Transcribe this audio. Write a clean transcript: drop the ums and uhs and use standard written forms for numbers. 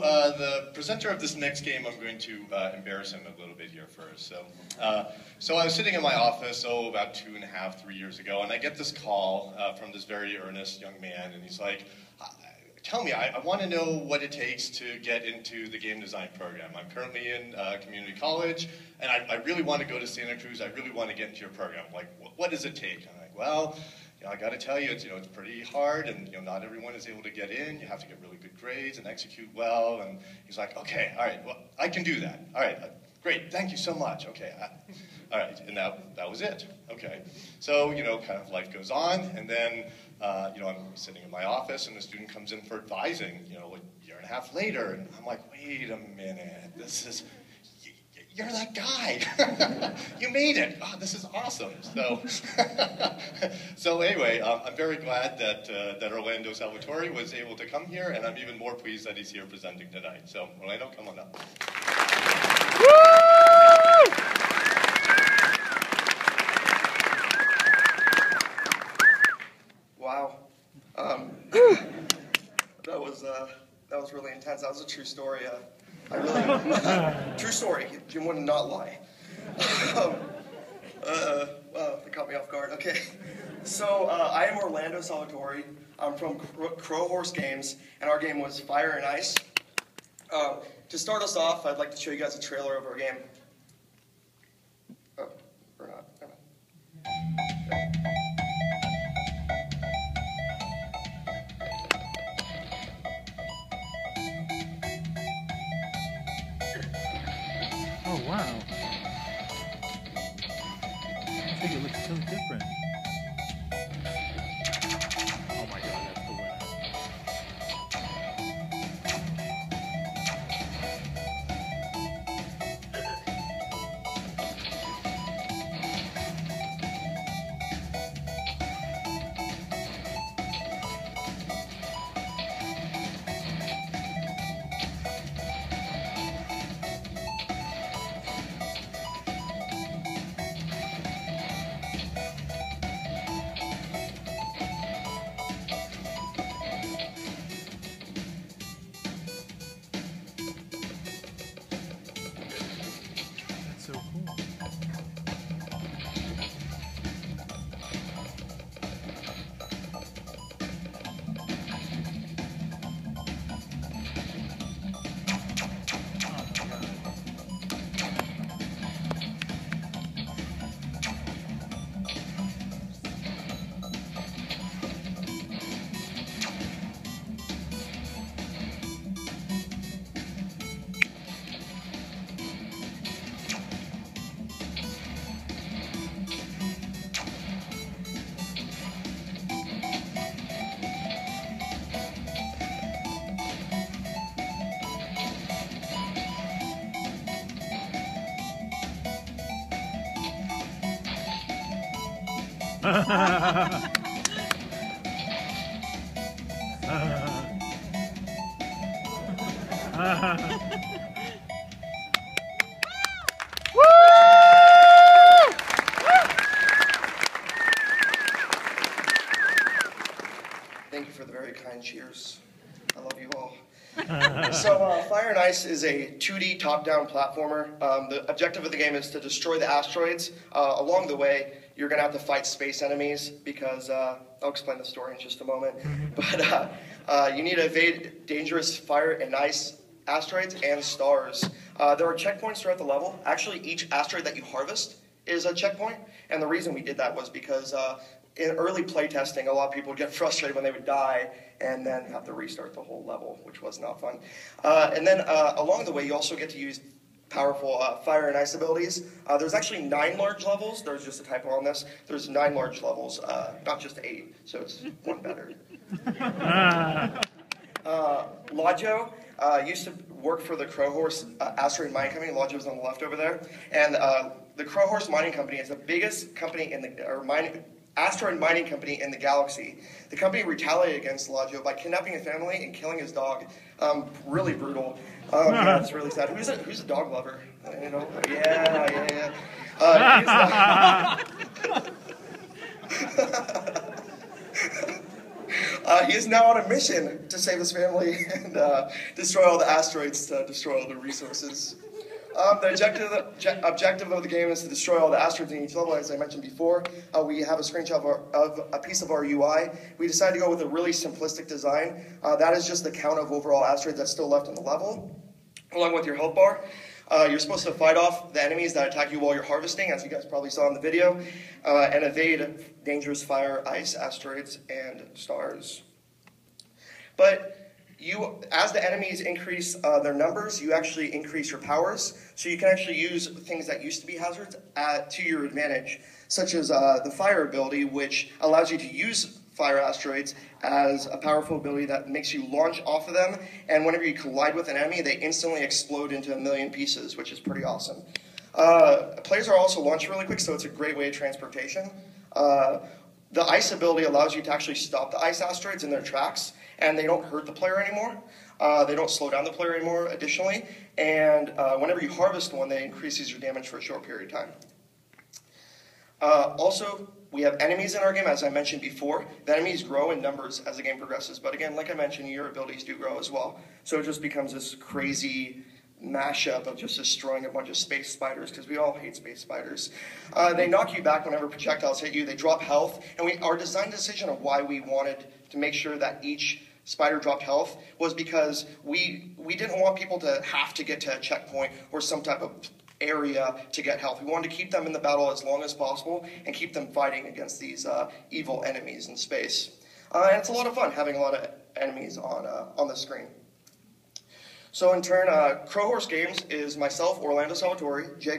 the presenter of this next game, I'm going to embarrass him a little bit here first. So I was sitting in my office, about 2.5, 3 years ago, and I get this call from this very earnest young man, and he's like, tell me, I want to know what it takes to get into the game design program. I'm currently in community college, and I really want to go to Santa Cruz. I really want to get into your program. Like, what does it take? And I'm like, well, I got to tell you, it's pretty hard, and not everyone is able to get in. You have to get really good grades and execute well. And he's like, okay, all right, well, I can do that. All right, great, thank you so much. Okay, all right, and that was it. Okay, so kind of life goes on, and then I'm sitting in my office, and the student comes in for advising. A year and a half later, and I'm like, wait a minute, you're that guy. You made it. Oh, this is awesome. So anyway, I'm very glad that Orlando Salvatore was able to come here, and I'm even more pleased that he's here presenting tonight. So Orlando, come on up. Woo! Wow. That was really intense. That was a true story. True story. Jim would not lie. Wow, they caught me off guard. Okay. So I am Orlando Salvatore. I'm from Crow Horse Games, and our game was Fire and Ice. To start us off, I'd like to show you guys a trailer of our game. Oh, or not. Never mind. Oh, wow. I think it looks so different. Oh my god, that's the winner. So cool. Thank you for the very kind cheers. I love you all. So Fire and Ice is a 2D top-down platformer. The objective of the game is to destroy the asteroids. Along the way, you're going to have to fight space enemies because, I'll explain the story in just a moment. But you need to evade dangerous fire and ice asteroids and stars. There are checkpoints throughout the level. Actually, each asteroid that you harvest is a checkpoint. And the reason we did that was because in early playtesting, a lot of people would get frustrated when they would die and then have to restart the whole level, which was not fun. And then along the way, you also get to use powerful fire and ice abilities. There's actually 9 large levels. There's just a typo on this. There's 9 large levels, not just 8, so it's one better. Lodjo used to work for the Crow Horse Asteroid Mining Company. Lodjo's on the left over there. And the Crow Horse Mining Company is the biggest company in the, asteroid mining company in the galaxy. The company retaliated against Lodjo by kidnapping a family and killing his dog. Really brutal. Yeah, it's really sad. Who's a dog lover? You know? Yeah. He is now on a mission to save his family and destroy all the asteroids to destroy all the resources. The objective of the game is to destroy all the asteroids in each level, as I mentioned before. We have a screenshot of a piece of our UI. We decided to go with a really simplistic design. That is just the count of overall asteroids that's still left in the level, along with your health bar. You're supposed to fight off the enemies that attack you while you're harvesting, as you guys probably saw in the video, and evade dangerous fire, ice, asteroids, and stars. But as the enemies increase their numbers, you actually increase your powers, so you can actually use things that used to be hazards to your advantage, such as the fire ability, which allows you to use fire asteroids as a powerful ability that makes you launch off of them, and whenever you collide with an enemy, they instantly explode into a million pieces, which is pretty awesome. Players are also launched really quick, so it's a great way of transportation. The ice ability allows you to actually stop the ice asteroids in their tracks, and they don't hurt the player anymore. They don't slow down the player anymore, additionally, and whenever you harvest one, they increases your damage for a short period of time. Also, we have enemies in our game, as I mentioned before. The enemies grow in numbers as the game progresses, but again, like I mentioned, your abilities do grow as well. So it just becomes this crazy mashup of just destroying a bunch of space spiders, because we all hate space spiders. They knock you back whenever projectiles hit you. They drop health, and our design decision of why we wanted to make sure that each spider dropped health was because we didn't want people to have to get to a checkpoint or some type of area to get health. We wanted to keep them in the battle as long as possible and keep them fighting against these evil enemies in space. And it's a lot of fun having a lot of enemies on the screen. So in turn, Crowhorse Games is myself, Orlando Salvatore, Jake